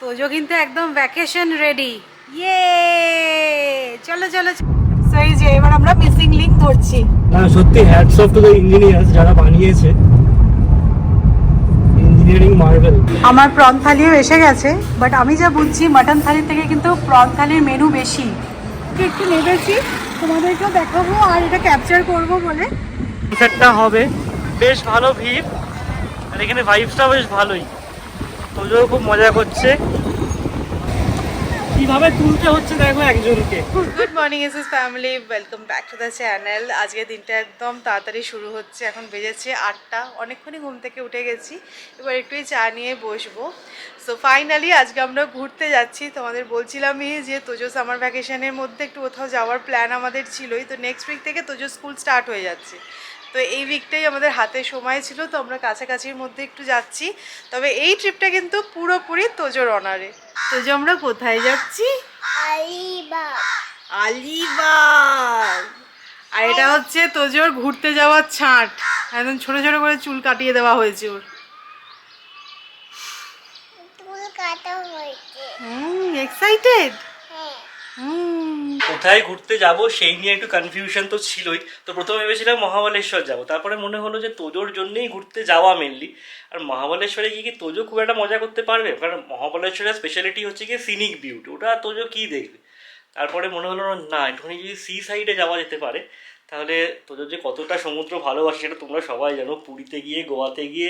তোজো কিন্তু একদম vacation ready. ইয়ে চলো চলো। এই যে এবার আমরা মিসিং লিংক ধরছি। সত্যি hats off to the engineers যারা বানিয়েছে, ইঞ্জিনিয়ারিং মার্ভেল। আমার প্রন থালিও এসে গেছে, বাট আমি যা বুঝছি মাটন থালির থেকে কিন্তু প্রন থালির মেনু বেশি। একটু নেবেছি, তোমাদেরকেও দেখাবো আর এটা ক্যাপচার করব বলে। কনসার্টটা হবে, বেশ ভালো ভিড়, আর এখানে ভাইবসটা বেশ ভালোই। তোজো খুব মজা করছে, কিভাবে তুলতে হচ্ছে দেখো একজনকে। Good morning SS family, welcome back to the channel. আজকের দিনটা একদম তাড়াতাড়ি শুরু হচ্ছে, এখন বেজেছে 8টা। অনেকক্ষণই ঘুম থেকে উঠে গেছি, এবার একটুই চা নিয়ে বসবো। সো ফাইনালি আজকে আমরা ঘুরতে যাচ্ছি। তোমাদের বলছিলামই যে তোজো সামার ভ্যাকেশনের মধ্যে একটু কোথাও যাওয়ার প্ল্যান আমাদের ছিলই। তো নেক্সট উইক থেকে তোজো স্কুল স্টার্ট হয়ে যাচ্ছে, তো এই উইকটাই আমাদের হাতে সময় ছিল, তো আমরা কাছাকাছির মধ্যে একটু যাচ্ছি। তবে এই ট্রিপটা কিন্তু পুরোপুরি তোজোর অনারে। তোজো আমরা কোথায় যাচ্ছি? আলিবাগ। আর এটা হচ্ছে তোজোর ঘুরতে যাওয়ার ছাঁট, একদম ছোট ছোট করে চুল কাটিয়ে দেওয়া হয়েছে ওর। এক্সাইটেড। কোথায় ঘুরতে যাব সেই নিয়ে একটু কনফিউশন তো ছিলই। তো প্রথমে ভেবেছিলাম মহাবালেশ্বর যাব, তারপরে মনে হলো যে তোজোর জন্যই ঘুরতে যাওয়া মেনলি। আর মহাবালেশ্বরে গিয়ে কি তোজো খুব একটা মজা করতে পারবে? কারণ মহাবালেশ্বরের স্পেশালিটি হচ্ছে কি সিনিক বিউটি, ওটা তোজো কি দেখবে। তারপরে মনে হলো না, একটুখানি যদি সি সাইডে যাওয়া যেতে পারে তাহলে তোজো যে কতটা সমুদ্র ভালোবাসে সেটা তোমরা সবাই জানো। পুরীতে গিয়ে, গোয়াতে গিয়ে,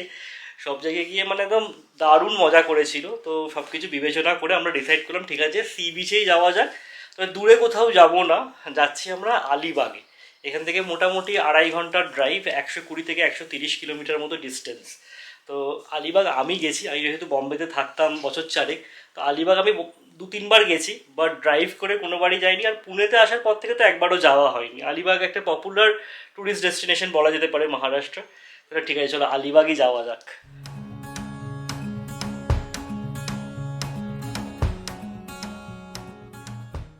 সব জায়গায় গিয়ে মানে একদম দারুণ মজা করেছিল। তো সব কিছু বিবেচনা করে আমরা ডিসাইড করলাম ঠিক আছে সি বিচেই যাওয়া যাক। তবে দূরে কোথাও যাব না, যাচ্ছি আমরা আলিবাগে। এখান থেকে মোটামুটি 2.5 ঘন্টার ড্রাইভ, 120 থেকে 130 কিলোমিটার মতো ডিস্টেন্স। তো আলিবাগ আমি গেছি, আমি যেহেতু বম্বেতে থাকতাম বছর 4, তো আলিবাগ আমি 2-3 বার গেছি, বাট ড্রাইভ করে কোনোবারই যাইনি। আর পুনেতে আসার পর থেকে তো একবারও যাওয়া হয়নি। আলিবাগ একটা পপুলার ট্যুরিস্ট ডেস্টিনেশন বলা যেতে পারে মহারাষ্ট্র। তাহলে ঠিক আছে, চলো আলিবাগই যাওয়া যাক।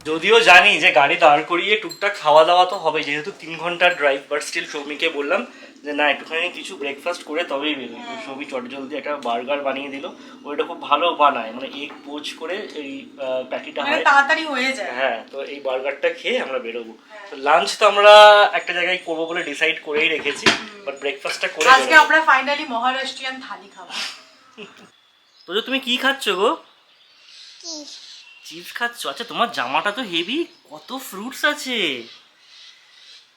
যদিও জানি যে গাড়ি দাঁড় করিয়ে টুকটাক খাওয়া দাওয়া তো হবে, যেহেতু 3 ঘন্টার ড্রাইভ, বাট স্টিল সৌমিকে বললাম যে না, একটুখানি কিছু ব্রেকফাস্ট করে তবেই বেরোই। তো সৌমি চটজলদি একটা বার্গার বানিয়ে দিল, ওইটা খুব ভালো বানায়, মানে এগ পোচ করে এই প্যাটিটা হয়, তাড়াতাড়ি হয়ে যায়। হ্যাঁ, তো এই বার্গারটা খেয়ে আমরা বেরোবো। তো লাঞ্চ তো আমরা একটা জায়গায় করবো বলে ডিসাইড করেই রেখেছি, বাট ব্রেকফাস্টটা করে আজকে আমরা ফাইনালি মহারাষ্ট্রিয়ান থালি খাবো। তো তুমি কি খাচ্ছ গো? চিপস খাচ্ছ? আচ্ছা, তোমার জামাটা তো হেভি, কত ফ্রুটস আছে,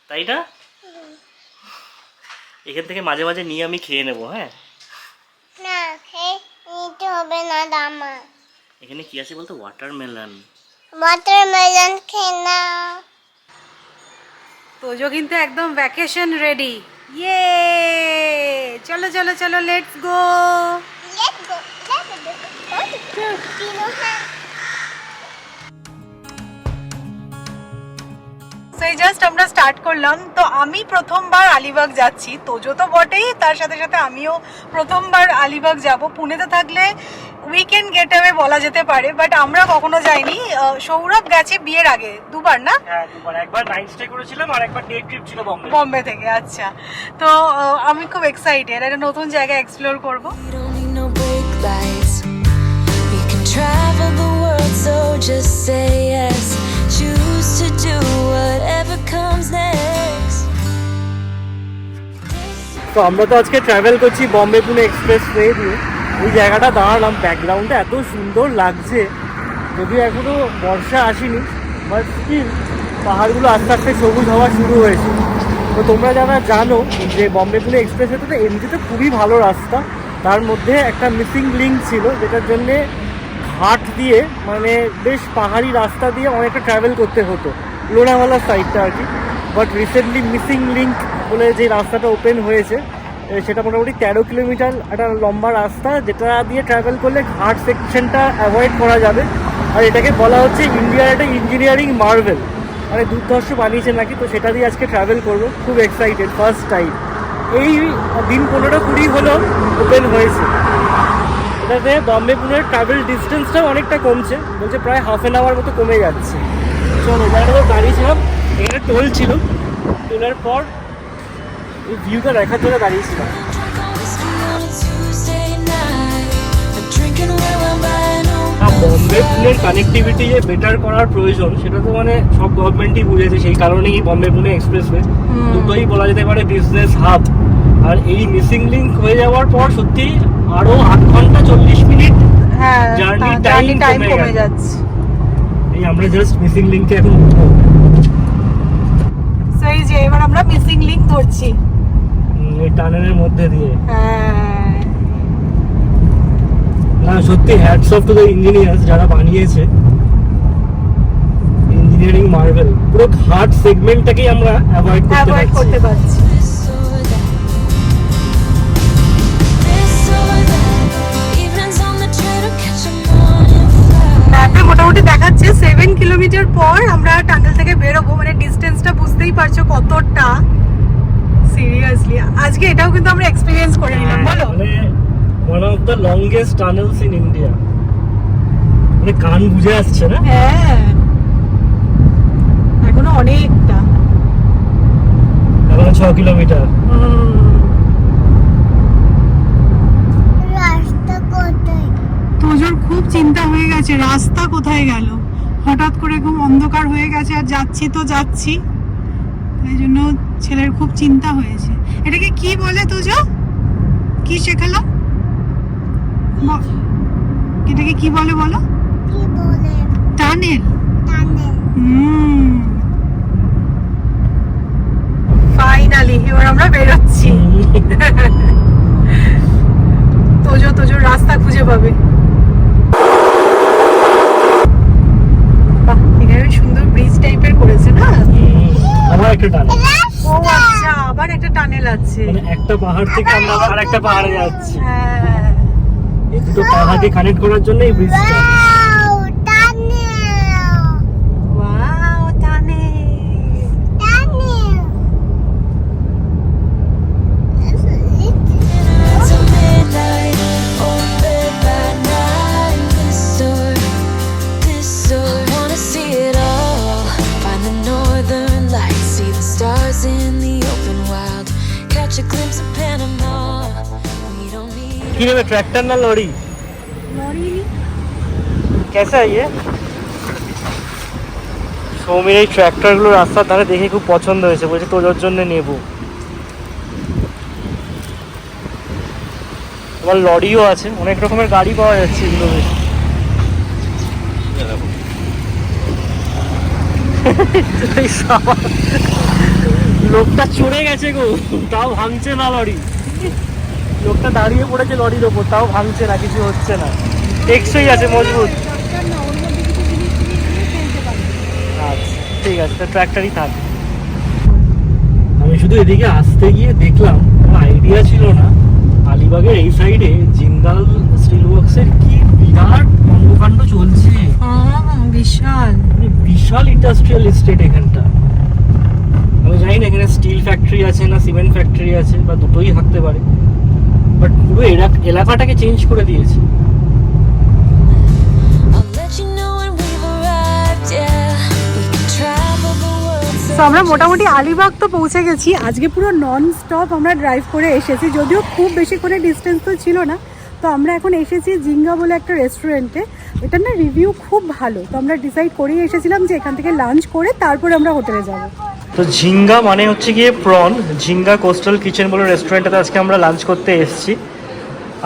তাই না? এখান থেকে মাঝে মাঝে নিয়ে আমি খেয়ে নেবো। হ্যাঁ না, নিতে হবে না দামা। এখানে কি আছে বলতো? ওয়াটারমেলন। ওয়াটারমেলন খেয়ে নাও। তোজো কিন্তু একদম ভ্যাকেশন রেডি। ইয়ে চলো চলো চলো, let's go. Let's go. Let's go. সেই জাস্ট আমরা স্টার্ট করলাম। তো আমি প্রথমবার আলিবাগ যাচ্ছি, তোজো তো বটেই, তার সাথে সাথে আমিও প্রথমবার আলিবাগ যাব। পুনেতে থাকলে উইকেন্ড গেটওয়ে বলা যেতে পারে, বাট আমরা কখনো যাইনি। সৌরভ গেছে বিয়ের আগে 2 বার না? হ্যাঁ, 2 বার, একবার নাইট স্টে করেছিলাম আর একবার ডে ট্রিপ ছিল বম্বে থেকে। আচ্ছা, তো আমি খুব এক্সাইটেড, একটা নতুন জায়গা এক্সপ্লোর করব। We don't need no brake lights. We can travel the world, so just say yes. Choose to do whatever comes next. তো আমরা তো আজকে ট্রাভেল করছি বম্বে পুনে এক্সপ্রেস ওয়ে দিয়ে। ওই জায়গাটা দাঁড়ালাম, ব্যাকগ্রাউন্ডে এত সুন্দর লাগছে, যদিও এখনো বর্ষা আসেনি, বাট স্টিল পাহাড়গুলো আস্তে আস্তে সবুজ হওয়া শুরু হয়েছে। তো তোমরা যারা জানো যে বম্বে পুনে এক্সপ্রেস ওয়েতে তো এমনিতে খুবই ভালো রাস্তা, তার মধ্যে একটা মিসিং লিঙ্ক ছিল, যেটার জন্যে ঘাট দিয়ে, মানে বেশ পাহাড়ি রাস্তা দিয়ে অনেকটা ট্রাভেল করতে হতো, লোনাওয়ালা সাইডটা আর কি। বাট রিসেন্টলি মিসিং লিঙ্ক বলে যে রাস্তাটা ওপেন হয়েছে, সেটা মোটামুটি 13 কিলোমিটার একটা লম্বা রাস্তা, যেটা দিয়ে ট্রাভেল করলে ঘাট সেকশনটা অ্যাভয়েড করা যাবে। আর এটাকে বলা হচ্ছে ইন্ডিয়ার একটা ইঞ্জিনিয়ারিং মার্ভেল, মানে দুর্ধর্ষ বানিয়েছে নাকি। তো সেটা দিয়ে আজকে ট্রাভেল করবো, খুব এক্সাইটেড, ফার্স্ট টাইম। এই দিন 15-20 হলো ওপেন হয়েছে। এটাতে বম্বে পুনের ট্রাভেল ডিস্টেন্সটাও অনেকটা কমছে, বলছে প্রায় হাফ অ্যান আওয়ার মতো কমে যাচ্ছে। চলো, জায়গাটা দাঁড়িয়েছিলাম, এখানে টোল ছিল, টোলের পর এই ভিউটা দেখার জন্য দাঁড়িয়েছিলাম। Drunk on whiskey on a Tuesday night. Drinking where I'm buying home. Bombay পুনের কানেক্টিভিটি যে বেটার করার প্রয়োজন সেটা তো মানে সব গভর্নমেন্টই বুঝেছে, সেই কারণেই বম্বে পুনে এক্সপ্রেসওয়ে দুটোই বলা যেতে পারে বিজনেস হাব। আর এই মিসিং লিঙ্ক হয়ে যাওয়ার পর সত্যি আরো 8 ঘন্টা 40 মিনিট হ্যাঁ জার্নি জার্নি টাইম টাইম কমে যাচ্ছে। এই আমরা জাস্ট মিসিং লিঙ্কে এখন উঠবো। তো এই যে এবার আমরা মিসিং লিংক ধরছি। এই টানেলের মধ্যে দিয়ে হ্যাঁ না সত্যি hats off to the engineers যারা বানিয়েছে, ইঞ্জিনিয়ারিং মার্ভেল। পুরো ঘাট সেগমেন্টটাকেই আমরা অ্যাভয়েড অ্যাভয়েড করতে করতে পারছি। পারছি। This or that. This or that. Evenings on the train or catch a morning flight. ম্যাপে মোটামুটি দেখাচ্ছে 7 কিলোমিটার পর আমরা টানেল থেকে বেরোবো, মানে ডিস্টেন্সটা বুঝতেই পারছো কতটা। সিরিয়াসলি আজকে এটাও কিন্তু আমরা এক্সপেরিয়েন্স করে নিলাম, বলো। মানে one of the longest tunnels in India. মানে কান বুঝে আসছে না? হ্যাঁ এখনো অনেকটা। এখন 6 কিলোমিটার। রাস্তা কোথায়? তোজোর খুব চিন্তা হয়ে গেছে রাস্তা কোথায় গেল, হঠাৎ করে খুব অন্ধকার হয়ে গেছে আর যাচ্ছি তো যাচ্ছি, তাই জন্য ছেলের খুব চিন্তা হয়েছে। এটাকে কি বলে তোজো, কি শেখালো? এটাকে কি বলে বলো? কি বলে? টানেল। টানেল। ফাইনালি এবার আমরা বেরোচ্ছি। তোজোর রাস্তা খুঁজে পাবে। বাহ, এখানে সুন্দর ব্রিজ টাইপের করেছে না? আবার একটা টানেল। ও আচ্ছা, আবার একটা টানেল আছে। মানে একটা পাহাড় থেকে আমরা আর একটা পাহাড়ে যাচ্ছি। হ্যাঁ এই দুটো পাহাড়কে কানেক্ট করার জন্য এই ব্রিজটা। Wow, tunnel. Wow tunnel. Tunnel. Till midnight or bed by night. This or I wanna see it all. Find the northern lights, see the stars in the open wild. Catch a glimpse of Panama. We don't need. কি নেবে, tractor না lorry? कैसा है ये? সৌমির এই ট্র্যাক্টরগুলো রাস্তার ধারে দেখে খুব পছন্দ হয়েছে, বলছে তোর জন্য নেব। আবার লরিও আছে, অনেক রকমের গাড়ি পাওয়া যাচ্ছে এগুলো বেশ। এই শালা, লোকটা চড়ে গেছে গো, তাও ভাঙছে না লরি। লোকটা দাঁড়িয়ে পড়েছে লরির ওপর, তাও ভাঙছে না, কিছু হচ্ছে না, টেকসই আছে, মজবুত। আচ্ছা ঠিক আছে, তো ট্র্যাক্টরই থাক। আমি শুধু এদিকে আসতে গিয়ে দেখলাম, আমার আইডিয়া ছিল না আলিবাগের এই সাইডে জিন্দাল স্টিল ওয়ার্কসের কি বিরাট কর্মকাণ্ড চলছে। বিশাল, মানে বিশাল ইন্ডাস্ট্রিয়াল এস্টেট এখানটা। আমি জানি না এখানে স্টিল ফ্যাক্টরি আছে না সিমেন্ট ফ্যাক্টরি আছে, বা দুটোই থাকতে পারে, বাট পুরো এলাকাটাকে চেঞ্জ করে দিয়েছে। I'll let you know when we've arrived. Yeah, we can travel the world. তো আমরা মোটামুটি আলিবাগ তো পৌঁছে গেছি। আজকে পুরো নন স্টপ আমরা ড্রাইভ করে এসেছি, যদিও খুব বেশি করে ডিস্টেন্স তো ছিল না। তো আমরা এখন এসেছি জিঙ্গা বলে একটা রেস্টুরেন্টে, এটা না রিভিউ খুব ভালো। তো আমরা ডিসাইড করেই এসেছিলাম যে এখান থেকে লাঞ্চ করে তারপরে আমরা হোটেলে যাব। তো ঝিঙ্গা মানে হচ্ছে গিয়ে প্রন, ঝিঙ্গা কোস্টাল কিচেন বলে রেস্টুরেন্টটাতে আজকে আমরা লাঞ্চ করতে এসেছি।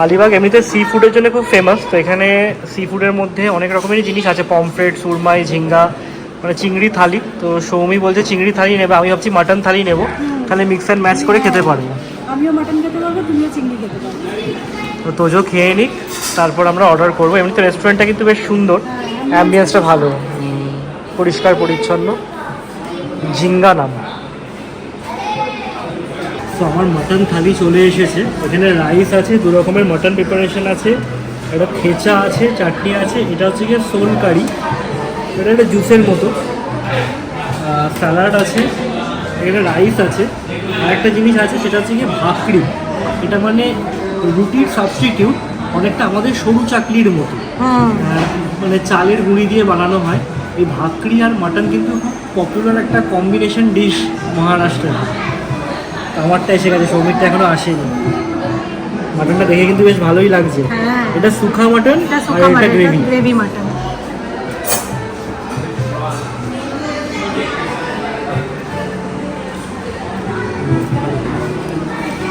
আলিবাগ এমনিতে সি ফুডের জন্য খুব ফেমাস, তো এখানে সি ফুডের মধ্যে অনেক রকমেরই জিনিস আছে, পমফ্রেট, সুরমাই, ঝিঙ্গা, মানে চিংড়ি থালি। তো সৌমি বলছে চিংড়ি থালি নেবে, আমি ভাবছি মাটন থালি নেব, তাহলে মিক্স অ্যান্ড ম্যাচ করে খেতে পারবো। আমিও মাটন খেতে পারবো, তুমিও চিংড়ি খেতে পারবো। তো তোজো খেয়ে নিক, তারপর আমরা অর্ডার করবো। এমনিতে রেস্টুরেন্টটা কিন্তু বেশ সুন্দর, অ্যাম্বিয়েন্সটা ভালো, পরিষ্কার পরিচ্ছন্ন। ঝিঙ্গা নাম। তো আমার মাটন থালি চলে এসেছে, এখানে রাইস আছে, দু রকমের মাটন প্রিপারেশন আছে, একটা খেচা আছে, চাটনি আছে, এটা হচ্ছে গিয়ে সোল কারি, এটা একটা জুসের মতো, স্যালাড আছে, এখানে রাইস আছে, আর একটা জিনিস আছে সেটা হচ্ছে গিয়ে ভাকরি। এটা মানে রুটির সাবস্টিটিউট, অনেকটা আমাদের সরু চাকলির মতো, মানে চালের গুঁড়ি দিয়ে বানানো হয়। এই ভাকরি আর মাটন কিন্তু খুব পপুলার একটা কম্বিনেশন ডিশ মহারাষ্ট্রের। আমারটা এসে গেছে, সৌমিকটা এখনো আসেনি। মাটনটা দেখে কিন্তু বেশ ভালোই লাগছে। এটা সুখা মাটন আর এটা গ্রেভি। Gravy mutton.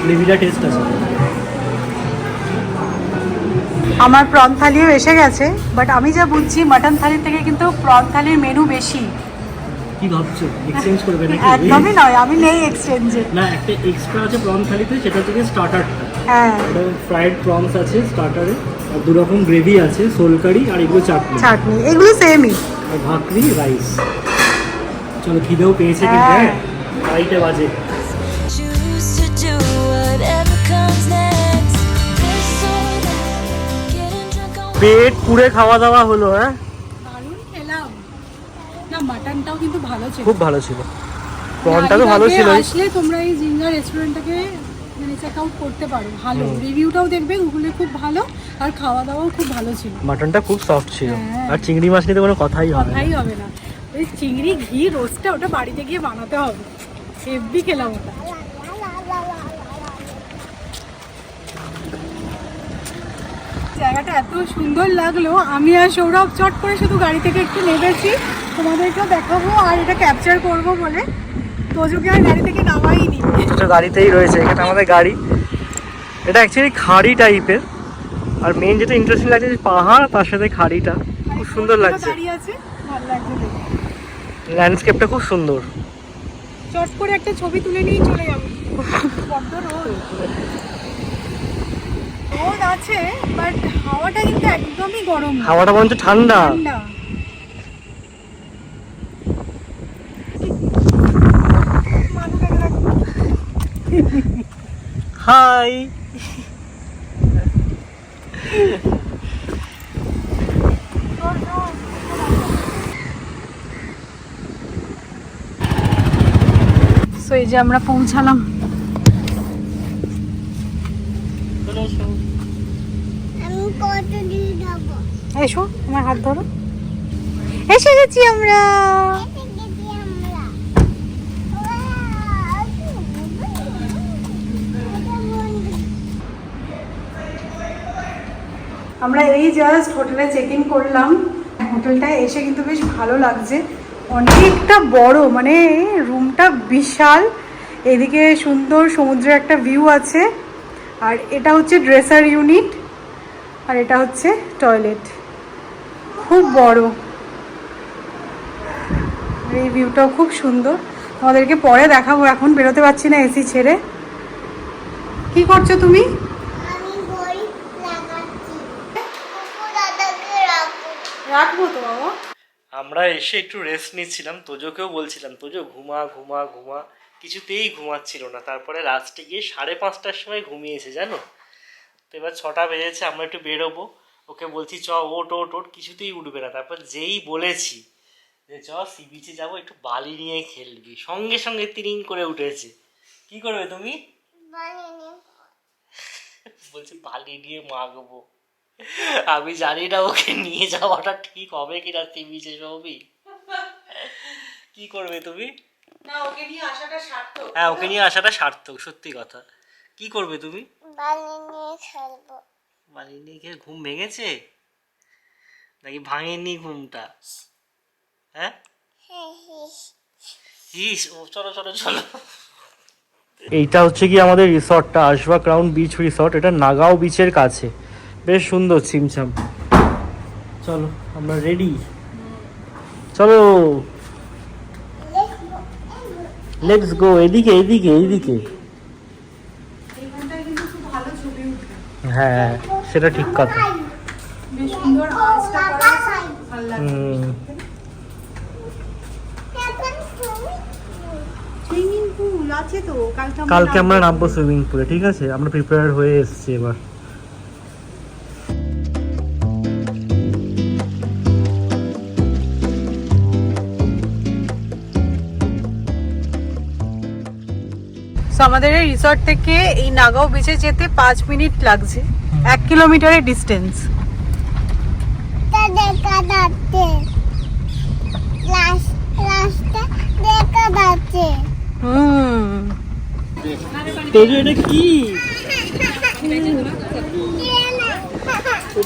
গ্রেভিটা টেস্ট আছে। আমার প্রন থালিও এসে গেছে, বাট আমি যা বুঝছি মাটন থালির থেকে কিন্তু প্রন থালির মেনু বেশি। কি ভাবছো এক্সচেঞ্জ করবে নাকি? একদমই নয়, আমি নেই এক্সচেঞ্জে। না, একটা এক্সট্রা আছে প্রন থালিতে, সেটা থেকে স্টার্টারটা। হ্যাঁ, এটা ফ্রাইড প্রনস আছে স্টার্টারে, আর দু রকম গ্রেভি আছে, সোল কারি আর এগুলো চাটনি। চাটনি এগুলো সেমই। আর ভাকরি রাইস। চলো খিদেও পেয়েছে কিন্তু, হ্যাঁ। 2:30 বাজে। Choose to do whatever comes next. This or that, getting drunk on পেট পুরে খাওয়া দাওয়া হলো। হ্যাঁ, দারুণ খেলাম না, মাটনটাও কিন্তু ভালো ছিল। খুব ভালো ছিল, প্রনটা তো ভালো ছিল। আসলে তোমরা এই জিঞ্জার রেস্টুরেন্টটাকে মানে চেক আউট করতে পারো, ভালো রিভিউটাও দেখবে গুগলে, খুব ভালো, আর খাওয়া দাওয়াও খুব ভালো ছিল। মাটনটা খুব সফট ছিল, হ্যাঁ। আর চিংড়ি মাছ নিতে কোনো কথাই হবে না। কথাই হবে না। ওই চিংড়ি ঘি রোস্টটা ওটা বাড়িতে গিয়ে বানাতে হবে, হেভি খেলাম ওটা। জায়গাটা এত সুন্দর লাগলো, আমি আর সৌরভ চট করে শুধু গাড়ি থেকে একটু নেমেছি, তোমাদেরকেও দেখাবো আর এটা ক্যাপচার করবো বলে। তোজোকে আর গাড়ি থেকে নামাইনি। এটা গাড়িতেই রয়েছে, এখানে আমাদের গাড়ি। এটা অ্যাকচুয়ালি খাড়ি টাইপের, আর মেন যেটা ইন্টারেস্টিং লাগছে যে পাহাড়, তার সাথে খাড়িটা খুব সুন্দর লাগছে। দাঁড়িয়ে আছে, ভালো লাগছে দেখে। ল্যান্ডস্কেপটা খুব সুন্দর। চট করে একটা ছবি তুলে নিয়ে চলে যাবো। বড্ড রোদ রোদ আছে, বাট হাওয়াটা কিন্তু একদমই গরম না। হাওয়াটা বরঞ্চ ঠান্ডা। ঠান্ডা। হাই। সো এই যে আমরা পৌঁছালাম। আমি কত দিয়ে যাবো? এসো, আমার হাত ধরো। এসে গেছি আমরা। এসে গেছি আমরা। আমরা এই জাস্ট হোটেলে চেক ইন করলাম। হোটেলটা এসে কিন্তু বেশ ভালো লাগছে, অনেকটা বড়, মানে রুমটা বিশাল। এদিকে সুন্দর সমুদ্রের একটা ভিউ আছে, আর এটা হচ্ছে ড্রেসার ইউনিট, আর এটা হচ্ছে টয়লেট, খুব বড়। এই ভিউটাও খুব সুন্দর, আমাদেরকে পরে দেখাবো, এখন বেরোতে পারছি না এসি ছেড়ে। কি করছো তুমি? আমি বই লাগাচ্ছি। কুকুর দাদাকে রাখো। রাখবো তো বাবা। আমরা এসে একটু রেস্ট নিচ্ছিলাম, তোজোকেও বলছিলাম তোজো ঘুমা ঘুমা ঘুমা, কিছুতেই ঘুমাচ্ছিল না। তারপরে লাস্টে গিয়ে 5:30টার সময় ঘুমিয়েছে জানো। তো এবার 6টা বেজেছে, আমরা একটু বেরোবো, ওকে বলছি চ ওট ওট ওট, কিছুতেই উঠবে না। তারপর যেই বলেছি যে চ সি বিচে যাবো, একটু বালি নিয়ে খেলবি, সঙ্গে সঙ্গে তিরিং করে উঠেছে। কি করবে তুমি? বানিয়ে বলছে বালি নিয়ে মাখবো। আমি জানি না ওকে নিয়ে যাওয়াটা ঠিক হবে কিনা সি বিচে সবই। কি করবে তুমি? না, ওকে নিয়ে আসাটা সার্থক। হ্যাঁ, ওকে নিয়ে আসাটা সার্থক, সত্যি কথা। কি করবে তুমি? বানিয়ে খেলবো। বালি নিয়ে খেয়ে ঘুম ভেঙেছে নাকি ভাঙেনি ঘুমটা? হ্যাঁ, হিস। ও চলো চলো চলো। এইটা হচ্ছে কি আমাদের রিসর্টটা, আশবা ক্রাউন বিচ রিসর্ট। এটা নাগাও বিচের কাছে, বেশ সুন্দর ছিমছাম। চলো আমরা রেডি, চলো লেটস গো। এদিকে এদিকে এইদিকে। এইখানটায় কিন্তু খুব ভালো ছবি উঠবে, হ্যাঁ, সেটা ঠিক কথা। বেশ সুন্দর আওয়াজটা করে, ভালো লাগবে। সুইমিং পুল আছে তো, কালকে আমরা নামবো সুইমিং পুলে, ঠিক আছে? আমরা প্রিপেয়ার হয়ে এসেছি এবার। সো আমাদের এই রিসর্ট থেকে এই নাগাও বিচে যেতে 5 মিনিট লাগছে, 1 কিলোমিটারের ডিস্টেন্স। দেখা যাচ্ছে রাস্তা দেখা যাচ্ছে। তোজো এটা কি?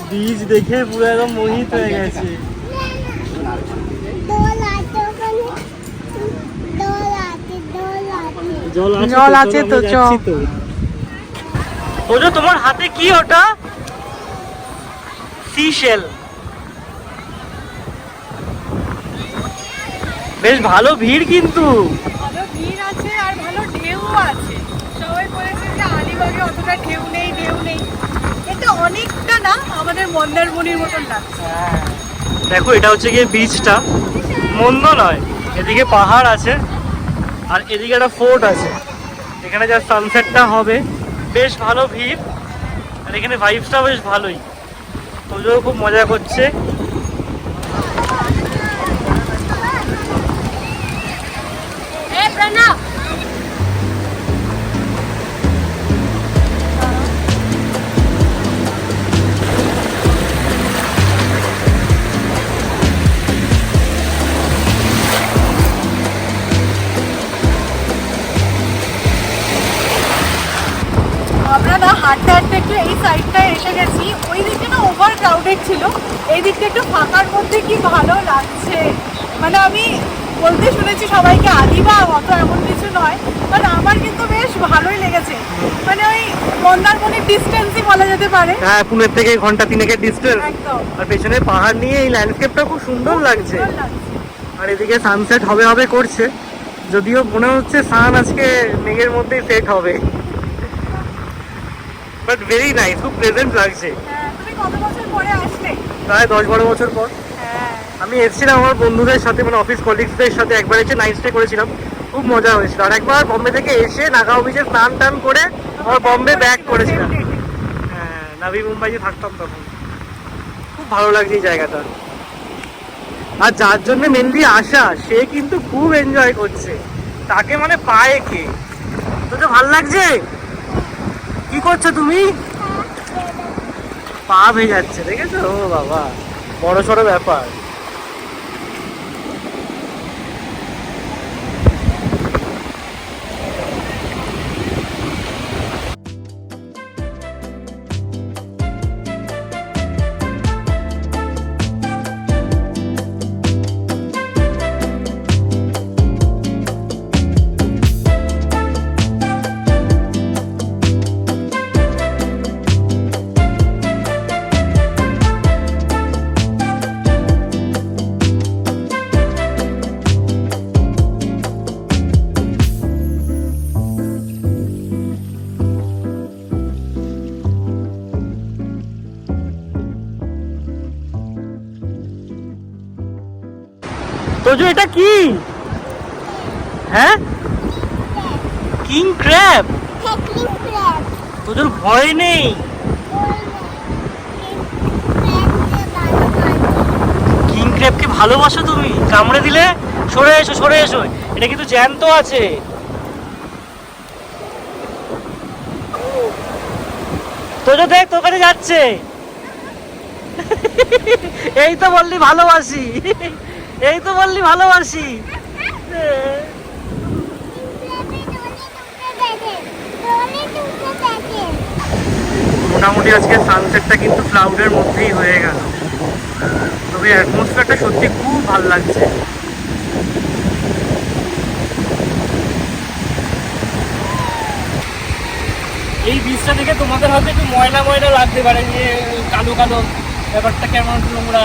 বীজ দেখে পুরো একদম মোহিত হয়ে গেছে। দোল আছে ওখানে, দোল আছে, দোল আছে। জল জল আছে তো, আমরা যাচ্ছি তো। বোঝো তোমার হাতে কি ওটা? সিশেল। বেশ ভালো ভিড় কিন্তু। ভালো ভিড় আছে আর ভালো ঢেউ আছে। সবাই বলেছে যে আলিবাগে অতটা ঢেউ নেই। এটা অনেকটা না আমাদের মন্দারমণির মতন লাগছে। দেখো এটা হচ্ছে গিয়ে বিচটা, মন্দ নয়। এদিকে পাহাড় আছে আর এদিকে একটা ফোর্ট আছে। এখানে যা সানসেটটা হবে, বেশ ভালো ভিড়। আর এখানে ভাইবসটা বেশ ভালোই। তোজো খুব মজা করছে। আমরা না হাঁটতে হাঁটতে একটু এই সাইডটায় এসে গেছি। ওই দিকটা না ওভার ক্রাউডেড ছিল, এই দিকটা একটু ফাঁকার মধ্যে কি ভালো লাগছে। মানে আমি বলতে শুনেছি সবাইকে আলিবাগ অত এমন কিছু নয়, বাট আমার কিন্তু বেশ ভালোই লেগেছে। মানে ওই মন্দারমণির ডিস্টেন্সই বলা যেতে পারে। হ্যাঁ, পুনের থেকে ঘন্টা 3 ডিস্টেন্স। একদম। আর পেছনে পাহাড় নিয়ে এই ল্যান্ডস্কেপটা খুব সুন্দর লাগছে। সুন্দর লাগছে। আর এদিকে সানসেট হবে করছে, যদিও মনে হচ্ছে সান আজকে মেঘের মধ্যেই সেট হবে। বাট ভেরি নাইস, খুব প্লেজেন্ট লাগছে। হ্যাঁ, তুমি কত বছর পরে আসলে? প্রায় 10-12 বছর পর হ্যাঁ। আমি এসেছিলাম আমার বন্ধুদের সাথে, মানে অফিস কলিগসদের সাথে। একবার এসে নাইট স্টে করেছিলাম, খুব মজা হয়েছিল। আর একবার বম্বে থেকে এসে নাগাঁও বিচে স্নান টান করে আবার বম্বে ব্যাক করেছিলাম। হ্যাঁ, নাভি মুম্বাইতে থাকতাম তখন। খুব ভালো লাগছে এই জায়গাটা। আর যার জন্য মেনলি আসা, সে কিন্তু খুব এনজয় করছে। তাকে মানে পায় কে? তো ভালো লাগছে। কি করছো তুমি? পা ভেজাচ্ছে, দেখেছো? ও বাবা, বড় সড়ো ব্যাপার। তোজো এটা কি? হ্যাঁ, কিং ক্র্যাব। হ্যাকলিং ক্র্যাব। তোজোর ভয় নেই? কিং ক্র্যাবকে ভালোবাসো তুমি? কামড়ে দিলে সরে এসো। এটা কিন্তু জ্যান্ত আছে। তোজো দেখ, তোর কাছে যাচ্ছে। এই তো বললি ভালোবাসি। মোটামুটি আজকে সানসেটটা কিন্তু ক্লাউডের মধ্যেই হয়ে গেল, তবে অ্যাটমসফিয়ারটা সত্যি খুব ভালো লাগছে। এই বীজটা দেখে তোমাদের হয়তো একটু ময়লা লাগতে পারে, যে কালো ব্যাপারটা কেমন নোংরা,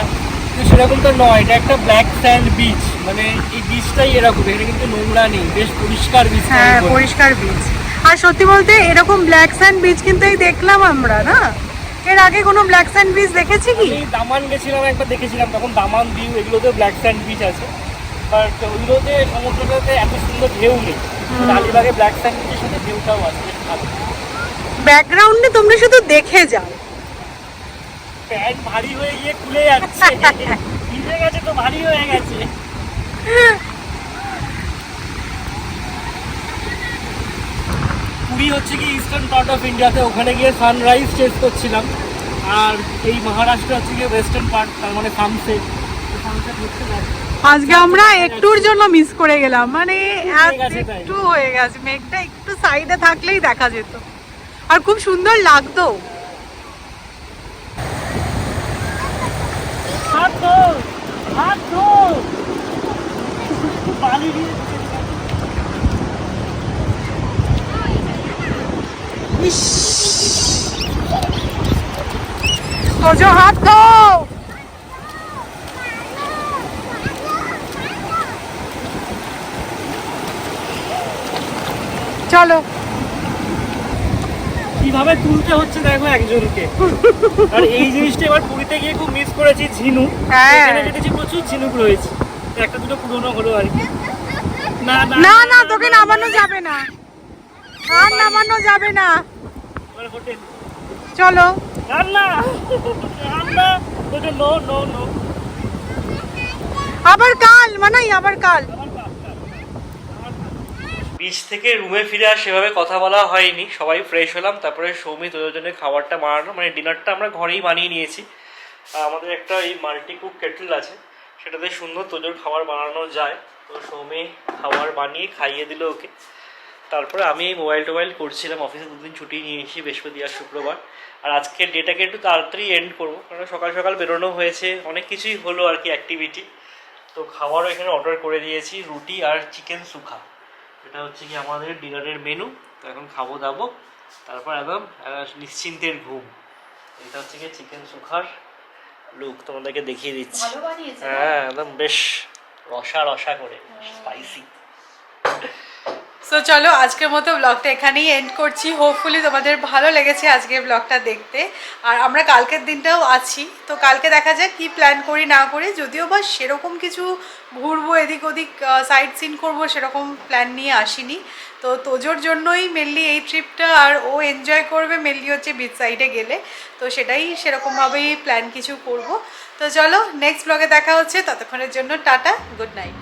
কিন্তু সেরকম তো নয়। এটা একটা ব্ল্যাক স্যান্ড বিচ, মানে এই বিচটাই এরকম। এটা কিন্তু নোংরা নেই, বেশ পরিষ্কার বিচ। হ্যাঁ, পরিষ্কার বিচ। আর সত্যি বলতে এরকম ব্ল্যাক স্যান্ড বিচ কিন্তু এই দেখলাম আমরা, না এর আগে কোনো ব্ল্যাক স্যান্ড বিচ দেখেছি কি? আমি দামান গেছিলাম একবার, দেখেছিলাম তখন দামান দ্বীপ, এগুলোতে ব্ল্যাক স্যান্ড বিচ আছে। বাট ওইগুলোতে সমুদ্রটাতে এত সুন্দর ঢেউ নেই। আলিবাগে ব্ল্যাক স্যান্ড বিচের সাথে ঢেউটাও আছে, বেশ ভালো। ব্যাকগ্রাউন্ডে তোমরা শুধু দেখে যাও। প্যান্ট ভারী হয়ে গিয়ে খুলে যাচ্ছে। ভিজে গেছে তো, ভারী হয়ে গেছে। পুরী হচ্ছে কি ইস্টার্ন পার্ট অফ ইন্ডিয়াতে, ওখানে গিয়ে সানরাইজ চেস করছিলাম। আর এই মহারাষ্ট্র হচ্ছে গিয়ে ওয়েস্টার্ন পার্ট, তার মানে সানসেট। আজকে আমরা একটুর জন্য মিস করে গেলাম, মানে গেছে তাই। একটু হয়ে গেছে, মেঘটা একটু সাইডে থাকলেই দেখা যেত। আর খুব সুন্দর লাগতো। হাত ধো বালি দিয়ে। ইস, তোজো হাত ধো। চলো। কিভাবে তুলতে হচ্ছে দেখো একজনকে। আর এই জিনিসটা এবার পুরীতে গিয়ে খুব মিস করেছি, ঝিনুক। হ্যাঁ। এখানে দেখেছি প্রচুর ঝিনুক রয়েছে, একটা দুটো পুরনো হলো আর কি। না না না তোকে নামানো যাবে না, আর নামানো যাবে না। হোটেল চলো। রান্না রান্না তোকে নো নো নো। আবার কাল মানাই, আবার কাল। বিচ থেকে রুমে ফিরে আর সেভাবে কথা বলা হয়নি, সবাই ফ্রেশ হলাম, তারপরে সৌমি তোদের জন্য খাবারটা বানানো, মানে ডিনারটা আমরা ঘরেই বানিয়ে নিয়েছি। আমাদের একটা এই মাল্টি কুক কেটল আছে, সেটাতে সুন্দর তোজোর খাবার বানানো যায়। তো সৌমি খাবার বানিয়ে খাইয়ে দিল ওকে। তারপরে আমি এই মোবাইল টোবাইল করছিলাম, অফিসে দুদিন ছুটি নিয়েছি, বৃহস্পতি আর শুক্রবার। আর আজকে ডেটাকে একটু তাড়াতাড়ি এন্ড করবো, কারণ সকাল সকাল বেরোনো হয়েছে, অনেক কিছুই হলো আর কি অ্যাক্টিভিটি। তো খাবারও এখানে অর্ডার করে দিয়েছি, রুটি আর চিকেন সুখা। এটা হচ্ছে কি আমাদের ডিনারের মেনু। তো এখন খাবো দাবো, তারপর একদম নিশ্চিন্তের ঘুম। এটা হচ্ছে কি চিকেন সুখার লুক, তোমাদেরকে দেখিয়ে দিচ্ছি। হ্যাঁ একদম বেশ রসা রসা করে, স্পাইসি। সো চলো আজকের মতো ব্লগটা এখানেই এন্ড করছি। হোপফুলি তোমাদের ভালো লেগেছে আজকের ব্লগটা দেখতে। আর আমরা কালকের দিনটাও আছি, তো কালকে দেখা যাক কি প্ল্যান করি না করি। যদিও বা সেরকম কিছু ঘুরবো এদিক ওদিক সাইট সিন করবো সেরকম প্ল্যান নিয়ে আসিনি। তো তোজোর জন্যই মেনলি এই ট্রিপটা, আর ও এনজয় করবে মেনলি হচ্ছে বিচ সাইডে গেলে। তো সেটাই সেরকমভাবেই প্ল্যান কিছু করব। তো চলো নেক্সট ব্লগে দেখা হচ্ছে, ততক্ষণের জন্য টাটা, গুড নাইট।